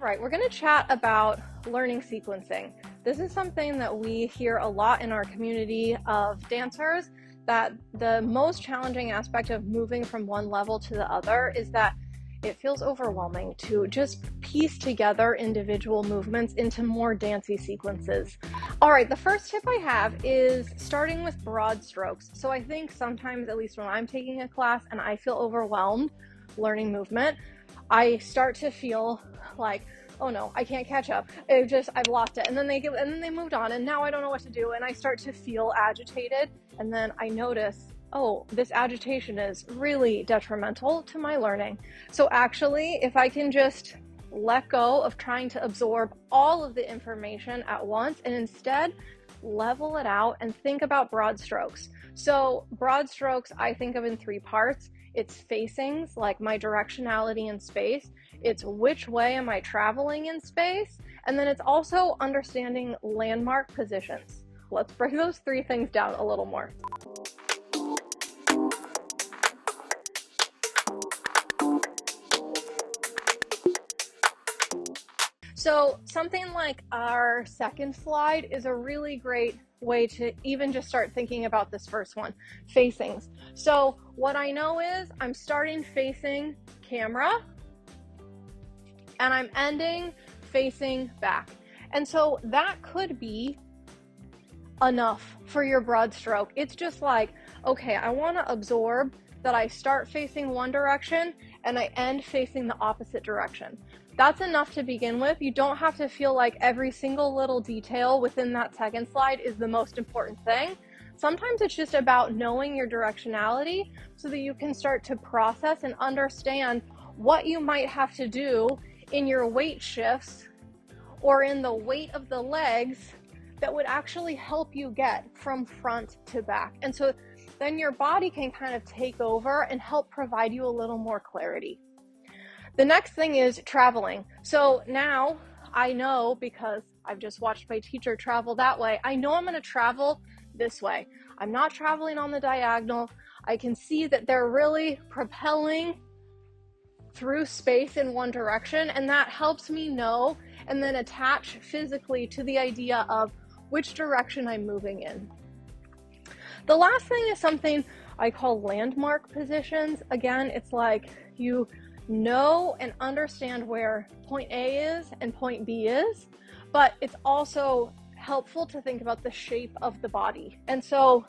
right, we're going to chat about learning sequencing. This is something that we hear a lot in our community of dancers, that the most challenging aspect of moving from one level to the other is that it feels overwhelming to just piece together individual movements into more dancey sequences. All right, the first tip I have is starting with broad strokes. So I think sometimes, at least when I'm taking a class and I feel overwhelmed learning movement, I start to feel like, oh no, I can't catch up. I've lost it. And then they moved on and now I don't know what to do. And I start to feel agitated. And then I notice, oh, this agitation is really detrimental to my learning. So actually, if I can just let go of trying to absorb all of the information at once and instead level it out and think about broad strokes. So broad strokes, I think of in three parts. It's facings, like my directionality in space. It's which way am I traveling in space? And then it's also understanding landmark positions. Let's break those three things down a little more. So something like our second slide is a really great way to even just start thinking about this first one, facings. So what I know is I'm starting facing camera and I'm ending facing back. And so that could be enough for your broad stroke. It's just like, okay, I want to absorb that I start facing one direction and I end facing the opposite direction. That's enough to begin with. You don't have to feel like every single little detail within that second slide is the most important thing. Sometimes it's just about knowing your directionality so that you can start to process and understand what you might have to do in your weight shifts or in the weight of the legs that would actually help you get from front to back. And so then your body can kind of take over and help provide you a little more clarity. The next thing is traveling. So now I know, because I've just watched my teacher travel that way, I know I'm going to travel this way. I'm not traveling on the diagonal. I can see that they're really propelling through space in one direction, and that helps me know and then attach physically to the idea of which direction I'm moving in. The last thing is something I call landmark positions. Again, it's like you know and understand where point A is and point B is, but it's also helpful to think about the shape of the body. And so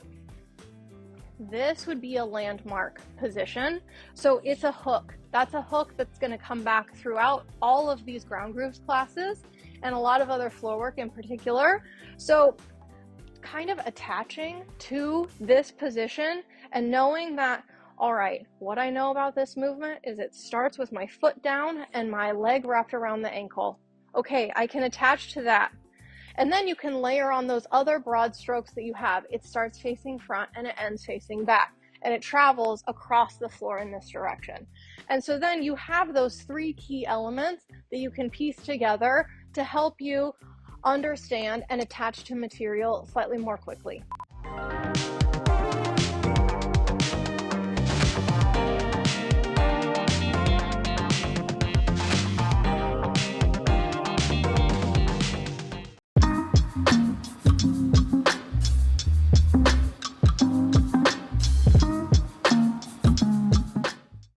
this would be a landmark position. So it's a hook. That's a hook that's going to come back throughout all of these ground grooves classes and a lot of other floor work in particular. So kind of attaching to this position and knowing that, all right, what I know about this movement is it starts with my foot down and my leg wrapped around the ankle. Okay, I can attach to that. And then you can layer on those other broad strokes that you have. It starts facing front and it ends facing back. And it travels across the floor in this direction. And so then you have those three key elements that you can piece together to help you understand and attach to material slightly more quickly.